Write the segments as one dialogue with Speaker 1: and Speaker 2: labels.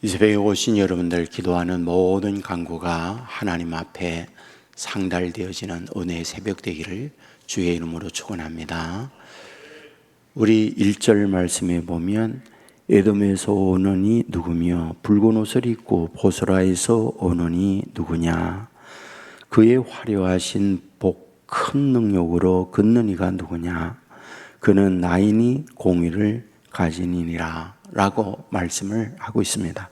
Speaker 1: 이 새벽에 오신 여러분들, 기도하는 모든 간구가 하나님 앞에 상달되어지는 은혜의 새벽 되기를 주의 이름으로 축원합니다. 우리 1절 말씀에 보면 에돔에서 오느니 누구며 붉은 옷을 입고 보스라에서 오느니 누구냐, 그의 화려하신 복 큰 능력으로 걷는 이가 누구냐, 그는 나인이 공의를 가지니라 라고 말씀을 하고 있습니다.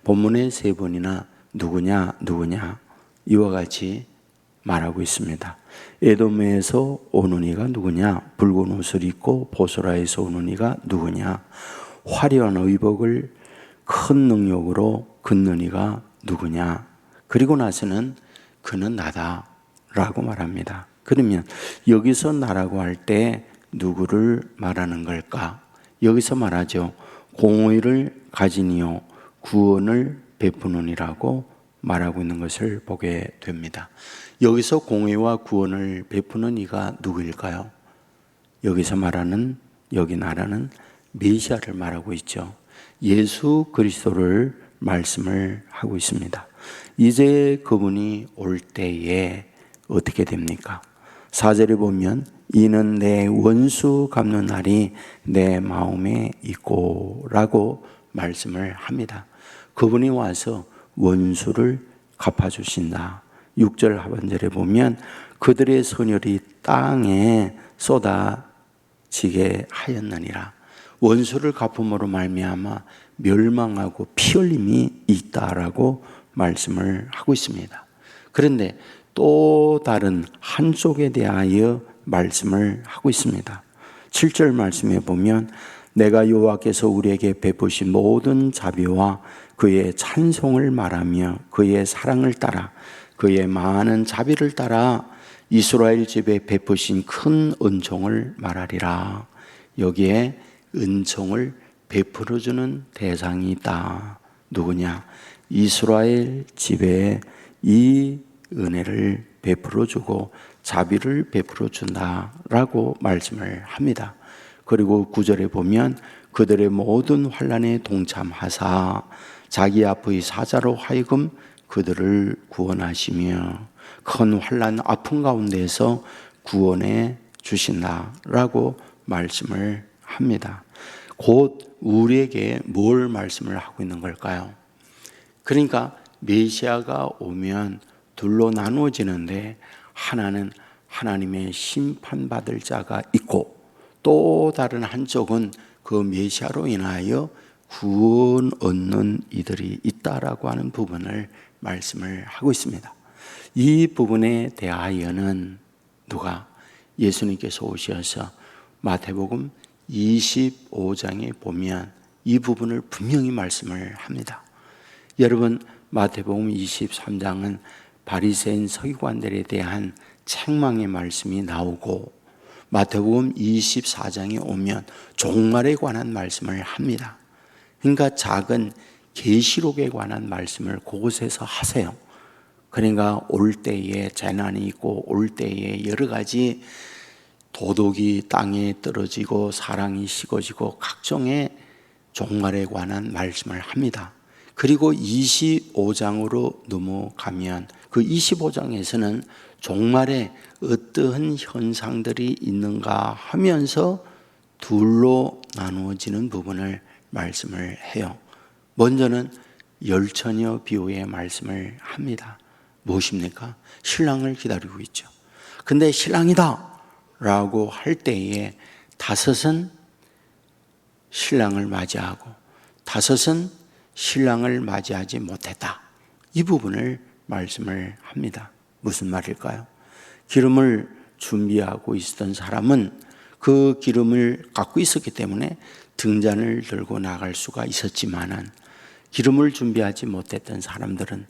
Speaker 1: 본문에 세 번이나 누구냐 이와 같이 말하고 있습니다. 에돔에서 오는 이가 누구냐, 붉은 옷을 입고 보스라에서 오는 이가 누구냐, 화려한 의복을 큰 능력으로 걷는 이가 누구냐, 그리고 나서는 그는 나다 라고 말합니다. 그러면 여기서 나라고 할 때 누구를 말하는 걸까? 여기서 말하죠. 공의를 가지니요 구원을 베푸느니라고 말하고 있는 것을 보게 됩니다. 여기서 공의와 구원을 베푸는 이가 누구일까요? 여기서 말하는, 여기 나라는 메시아를 말하고 있죠. 예수 그리스도를 말씀을 하고 있습니다. 이제 그분이 올 때에 어떻게 됩니까? 4절에 보면 이는 내 원수 갚는 날이 내 마음에 있고 라고 말씀을 합니다. 그분이 와서 원수를 갚아주신다. 6절 하반절에 보면 그들의 선혈이 땅에 쏟아지게 하였느니라. 원수를 갚음으로 말미암아 멸망하고 피 흘림이 있다라고 말씀을 하고 있습니다. 그런데 또 다른 한쪽에 대하여 말씀을 하고 있습니다. 7절 말씀에 보면 내가 여호와께서 우리에게 베푸신 모든 자비와 그의 찬송을 말하며 그의 사랑을 따라 그의 많은 자비를 따라 이스라엘 집에 베푸신 큰 은총을 말하리라. 여기에 은총을 베풀어주는 대상이 있다. 누구냐? 이스라엘 집에 이 은혜를 베풀어주고 자비를 베풀어준다라고 말씀을 합니다. 그리고 9절에 보면 그들의 모든 환난에 동참하사 자기 앞의 사자로 하여금 그들을 구원하시며 큰 환난 아픔 가운데서 구원해 주신다라고 말씀을 합니다. 곧 우리에게 뭘 말씀을 하고 있는 걸까요? 그러니까 메시아가 오면 둘로 나누어지는데 하나는 하나님의 심판받을 자가 있고 또 다른 한쪽은 그 메시아로 인하여 구원 얻는 이들이 있다라고 하는 부분을 말씀을 하고 있습니다. 이 부분에 대하여는 누가? 예수님께서 오셔서 마태복음 25장에 보면 이 부분을 분명히 말씀을 합니다. 여러분, 마태복음 23장은 바리새인 서기관들에 대한 책망의 말씀이 나오고 마태복음 24장에 오면 종말에 관한 말씀을 합니다. 그러니까 작은 계시록에 관한 말씀을 그곳에서 하세요. 그러니까 올 때에 재난이 있고 올 때에 여러 가지 도덕이 땅에 떨어지고 사랑이 식어지고 각종의 종말에 관한 말씀을 합니다. 그리고 25장으로 넘어가면 그 25장에서는 종말에 어떠한 현상들이 있는가 하면서 둘로 나누어지는 부분을 말씀을 해요. 먼저는 열처녀 비유의 말씀을 합니다. 무엇입니까? 신랑을 기다리고 있죠. 근데 신랑이다 라고 할 때에 다섯은 신랑을 맞이하고 다섯은 신랑을 맞이하지 못했다. 이 부분을 말씀을 합니다. 무슨 말일까요? 기름을 준비하고 있었던 사람은 그 기름을 갖고 있었기 때문에 등잔을 들고 나갈 수가 있었지만은 기름을 준비하지 못했던 사람들은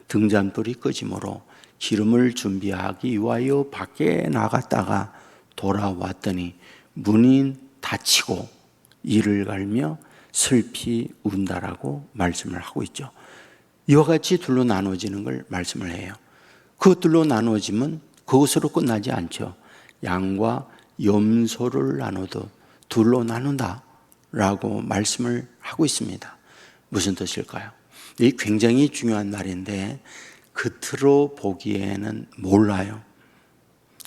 Speaker 1: 등잔불이 꺼짐으로 기름을 준비하기 위하여 밖에 나갔다가 돌아왔더니 문이 닫히고 이를 갈며 슬피 운다라고 말씀을 하고 있죠. 이와 같이 둘로 나눠지는 걸 말씀을 해요. 그것들로 나눠지면 그것으로 끝나지 않죠. 양과 염소를 나눠도 둘로 나눈다 라고 말씀을 하고 있습니다. 무슨 뜻일까요? 이 굉장히 중요한 말인데 겉으로 보기에는 몰라요.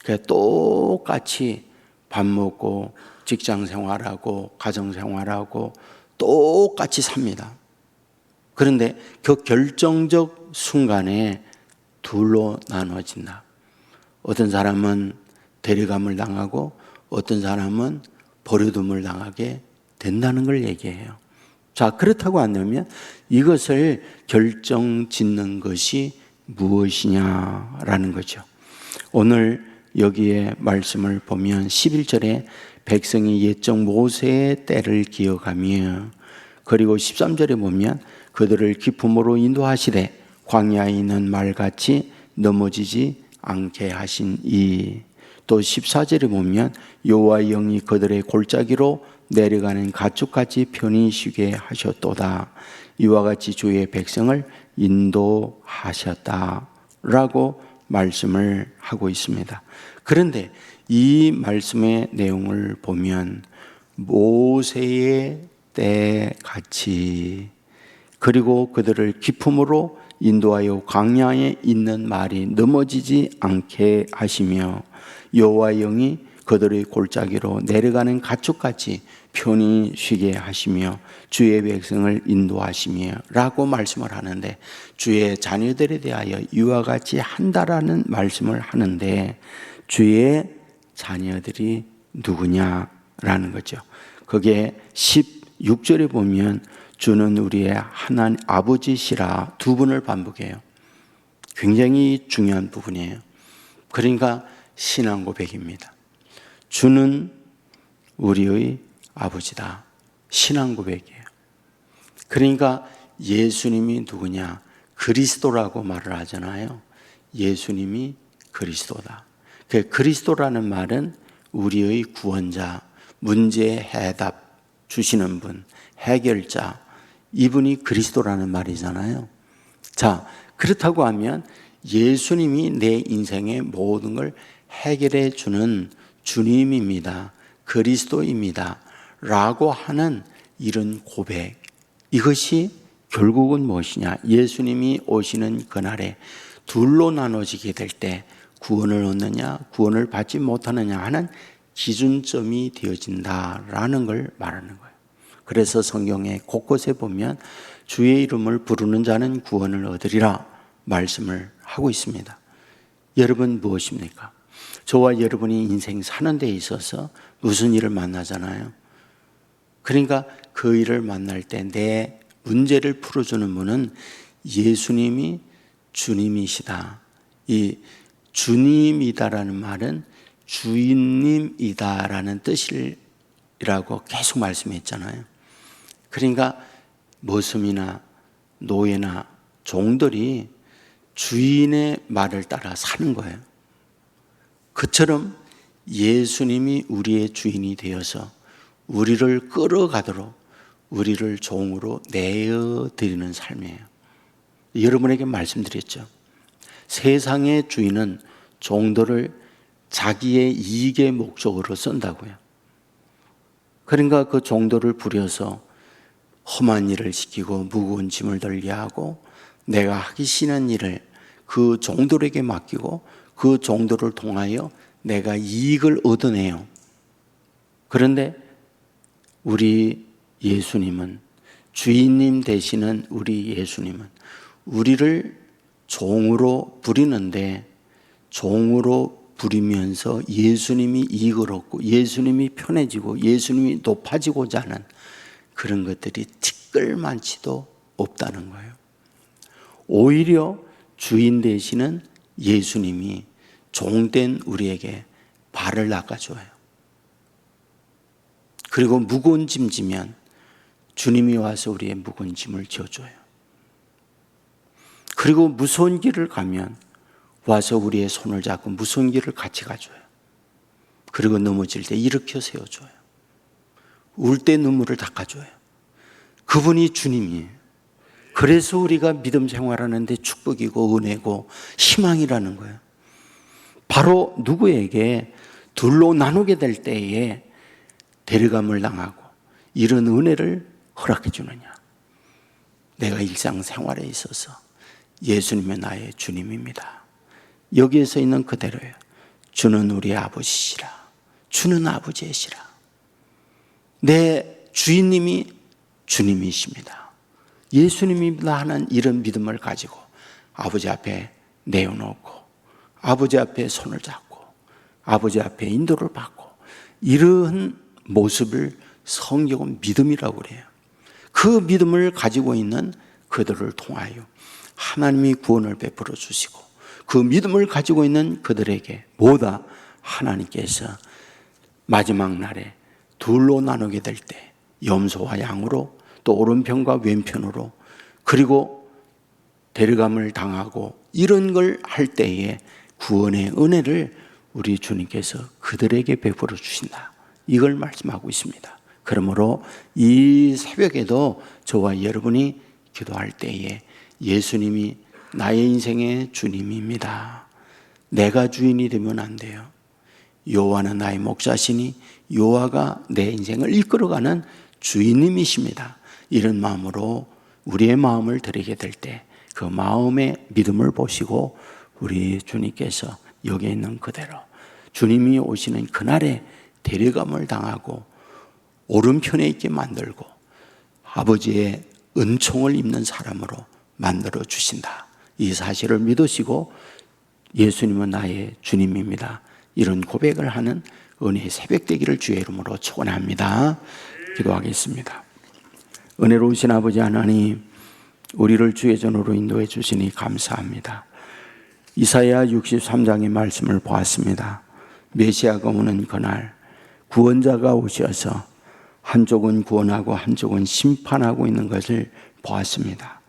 Speaker 1: 그러니까 똑같이 밥 먹고 직장 생활하고 가정 생활하고 똑같이 삽니다. 그런데 그 결정적 순간에 둘로 나눠진다. 어떤 사람은 데려감을 당하고 어떤 사람은 버려둠을 당하게 된다는 걸 얘기해요. 자, 그렇다고 한다면 이것을 결정짓는 것이 무엇이냐라는 거죠. 오늘 여기에 말씀을 보면 11절에 백성이 옛적 모세의 때를 기억하며, 그리고 13절에 보면 그들을 기품으로 인도하시되 광야에 있는 말같이 넘어지지 않게 하신 이. 또 14절에 보면 여호와의 영이 그들의 골짜기로 내려가는 가축같이 편히 쉬게 하셨도다. 이와 같이 주의 백성을 인도하셨다라고 말씀을 하고 있습니다. 그런데 이 말씀의 내용을 보면 모세의 때 같이, 그리고 그들을 기품으로 인도하여 광야에 있는 말이 넘어지지 않게 하시며 여호와의 영이 그들의 골짜기로 내려가는 가축같이 편히 쉬게 하시며 주의 백성을 인도하시며 라고 말씀을 하는데, 주의 자녀들에 대하여 이와 같이 한다라는 말씀을 하는데 주의 자녀들이 누구냐라는 거죠. 그게 16절에 보면 주는 우리의 하나님 아버지시라 두 번을 반복해요. 굉장히 중요한 부분이에요. 그러니까 신앙 고백입니다. 주는 우리의 아버지다. 신앙 고백이에요. 그러니까 예수님이 누구냐? 그리스도라고 말을 하잖아요. 예수님이 그리스도다. 그 그리스도라는 말은 우리의 구원자, 문제의 해답 주시는 분, 해결자, 이분이 그리스도라는 말이잖아요. 자, 그렇다고 하면 예수님이 내 인생의 모든 걸 해결해 주는 주님입니다. 그리스도입니다. 라고 하는 이런 고백, 이것이 결국은 무엇이냐? 예수님이 오시는 그날에 둘로 나눠지게 될 때 구원을 얻느냐, 구원을 받지 못하느냐 하는 기준점이 되어진다라는 걸 말하는 거예요. 그래서 성경에 곳곳에 보면 주의 이름을 부르는 자는 구원을 얻으리라 말씀을 하고 있습니다. 여러분 무엇입니까? 저와 여러분이 인생 사는 데 있어서 무슨 일을 만나잖아요. 그러니까 그 일을 만날 때 내 문제를 풀어주는 분은 예수님이 주님이시다. 이 주님이다라는 말은 주인님이다라는 뜻이라고 계속 말씀했잖아요. 그러니까 머슴이나 노예나 종들이 주인의 말을 따라 사는 거예요. 그처럼 예수님이 우리의 주인이 되어서 우리를 끌어가도록 우리를 종으로 내어드리는 삶이에요. 여러분에게 말씀드렸죠. 세상의 주인은 종들을 자기의 이익의 목적으로 쓴다고요. 그러니까 그 종들을 부려서 험한 일을 시키고 무거운 짐을 들게 하고 내가 하기 싫은 일을 그 종들에게 맡기고 그 종들을 통하여 내가 이익을 얻어내요. 그런데 우리 예수님은, 주인님 되시는 우리 예수님은 우리를 종으로 부리는데, 종으로 부리면서 예수님이 이익을 얻고 예수님이 편해지고 예수님이 높아지고자 하는 그런 것들이 티끌만치도 없다는 거예요. 오히려 주인 되시는 예수님이 종된 우리에게 발을 낚아줘요. 그리고 무거운 짐 지면 주님이 와서 우리의 무거운 짐을 지어줘요. 그리고 무서운 길을 가면 와서 우리의 손을 잡고 무서운 길을 같이 가줘요. 그리고 넘어질 때 일으켜 세워줘요. 울 때 눈물을 닦아줘요. 그분이 주님이에요. 그래서 우리가 믿음 생활하는데 축복이고 은혜고 희망이라는 거예요. 바로 누구에게 둘로 나누게 될 때에 데려감을 당하고 이런 은혜를 허락해 주느냐. 내가 일상생활에 있어서 예수님은 나의 주님입니다. 여기에서 있는 그대로예요. 주는 우리 아버지시라. 주는 아버지시라. 내 주인님이 주님이십니다. 예수님입니다 하는 이런 믿음을 가지고 아버지 앞에 내어놓고 아버지 앞에 손을 잡고 아버지 앞에 인도를 받고 이런 모습을 성경은 믿음이라고 그래요. 그 믿음을 가지고 있는 그들을 통하여 하나님이 구원을 베풀어 주시고 그 믿음을 가지고 있는 그들에게 뭐다? 하나님께서 마지막 날에 둘로 나누게 될 때 염소와 양으로 또 오른편과 왼편으로 그리고 데려감을 당하고 이런 걸 할 때에 구원의 은혜를 우리 주님께서 그들에게 베풀어 주신다. 이걸 말씀하고 있습니다. 그러므로 이 새벽에도 저와 여러분이 기도할 때에 예수님이 나의 인생의 주님입니다. 내가 주인이 되면 안 돼요. 여호와는 나의 목자시니 여호와가 내 인생을 이끌어가는 주인님이십니다. 이런 마음으로 우리의 마음을 드리게 될 때 그 마음의 믿음을 보시고 우리 주님께서 여기에 있는 그대로 주님이 오시는 그날에 데려감을 당하고 오른편에 있게 만들고 아버지의 은총을 입는 사람으로 만들어 주신다. 이 사실을 믿으시고 예수님은 나의 주님입니다. 이런 고백을 하는 은혜의 새벽 되기를 주의 이름으로 축원합니다. 기도하겠습니다. 은혜로우신 아버지 하나님, 우리를 주의 전으로 인도해 주시니 감사합니다. 이사야 63장의 말씀을 보았습니다. 메시아가 오는 그날 구원자가 오셔서 한쪽은 구원하고 한쪽은 심판하고 있는 것을 보았습니다.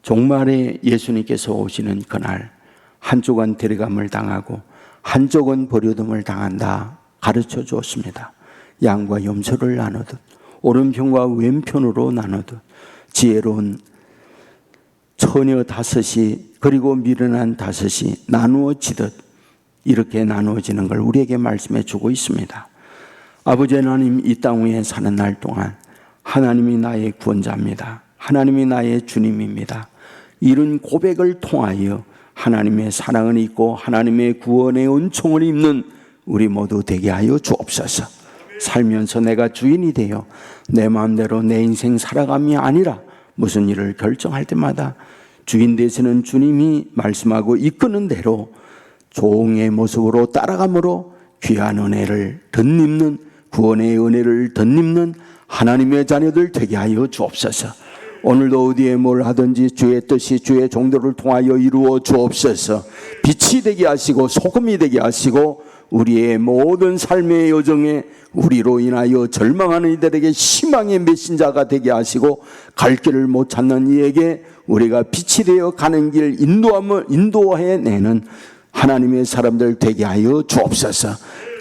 Speaker 1: 종말에 예수님께서 오시는 그날 한쪽은 데려감을 당하고 한쪽은 버려둠을 당한다 가르쳐 주었습니다. 양과 염소를 나누듯 오른편과 왼편으로 나누듯 지혜로운 처녀 다섯이 그리고 미련한 다섯이 나누어지듯 이렇게 나누어지는 걸 우리에게 말씀해 주고 있습니다. 아버지 하나님, 이 땅 위에 사는 날 동안 하나님이 나의 구원자입니다. 하나님이 나의 주님입니다. 이런 고백을 통하여 하나님의 사랑을 입고 하나님의 구원의 은총을 입는 우리 모두 되게 하여 주옵소서. 살면서 내가 주인이 되어 내 마음대로 내 인생 살아감이 아니라 무슨 일을 결정할 때마다 주인 되시는 주님이 말씀하고 이끄는 대로 종의 모습으로 따라감으로 귀한 은혜를 덧입는 구원의 은혜를 덧입는 하나님의 자녀들 되게 하여 주옵소서. 오늘도 어디에 뭘 하든지 주의 뜻이 주의 종들을 통하여 이루어 주옵소서. 빛이 되게 하시고 소금이 되게 하시고 우리의 모든 삶의 여정에 우리로 인하여 절망하는 이들에게 희망의 메신저가 되게 하시고 갈 길을 못 찾는 이에게 우리가 빛이 되어 가는 길 인도해내는 하나님의 사람들 되게 하여 주옵소서.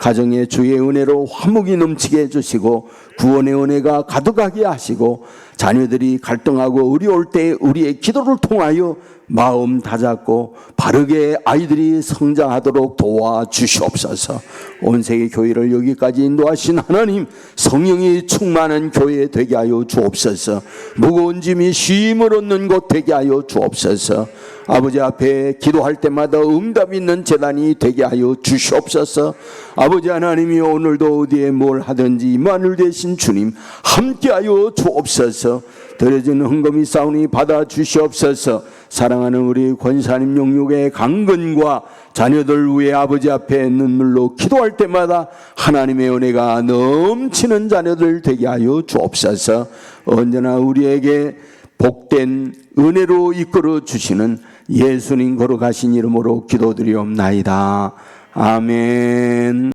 Speaker 1: 가정의 주의 은혜로 화목이 넘치게 해주시고 구원의 은혜가 가득하게 하시고 자녀들이 갈등하고 어려울 때 우리의 기도를 통하여 마음 다잡고 바르게 아이들이 성장하도록 도와주시옵소서. 온 세계 교회를 여기까지 인도하신 하나님, 성령이 충만한 교회 되게 하여 주옵소서. 무거운 짐이 쉼을 얻는 곳 되게 하여 주옵소서. 아버지 앞에 기도할 때마다 응답 있는 제단이 되게 하여 주시옵소서. 아버지 하나님이 오늘도 어디에 뭘 하든지 임마누엘 되신 주님 함께하여 주옵소서. 드려진 헌금이 싸우니 받아 주시옵소서. 사랑하는 우리 권사님 영육의 강건과 자녀들 위해 아버지 앞에 눈물로 기도할 때마다 하나님의 은혜가 넘치는 자녀들 되게 하여 주옵소서. 언제나 우리에게 복된 은혜로 이끌어 주시는 예수님 걸어가신 이름으로 기도드리옵나이다. 아멘.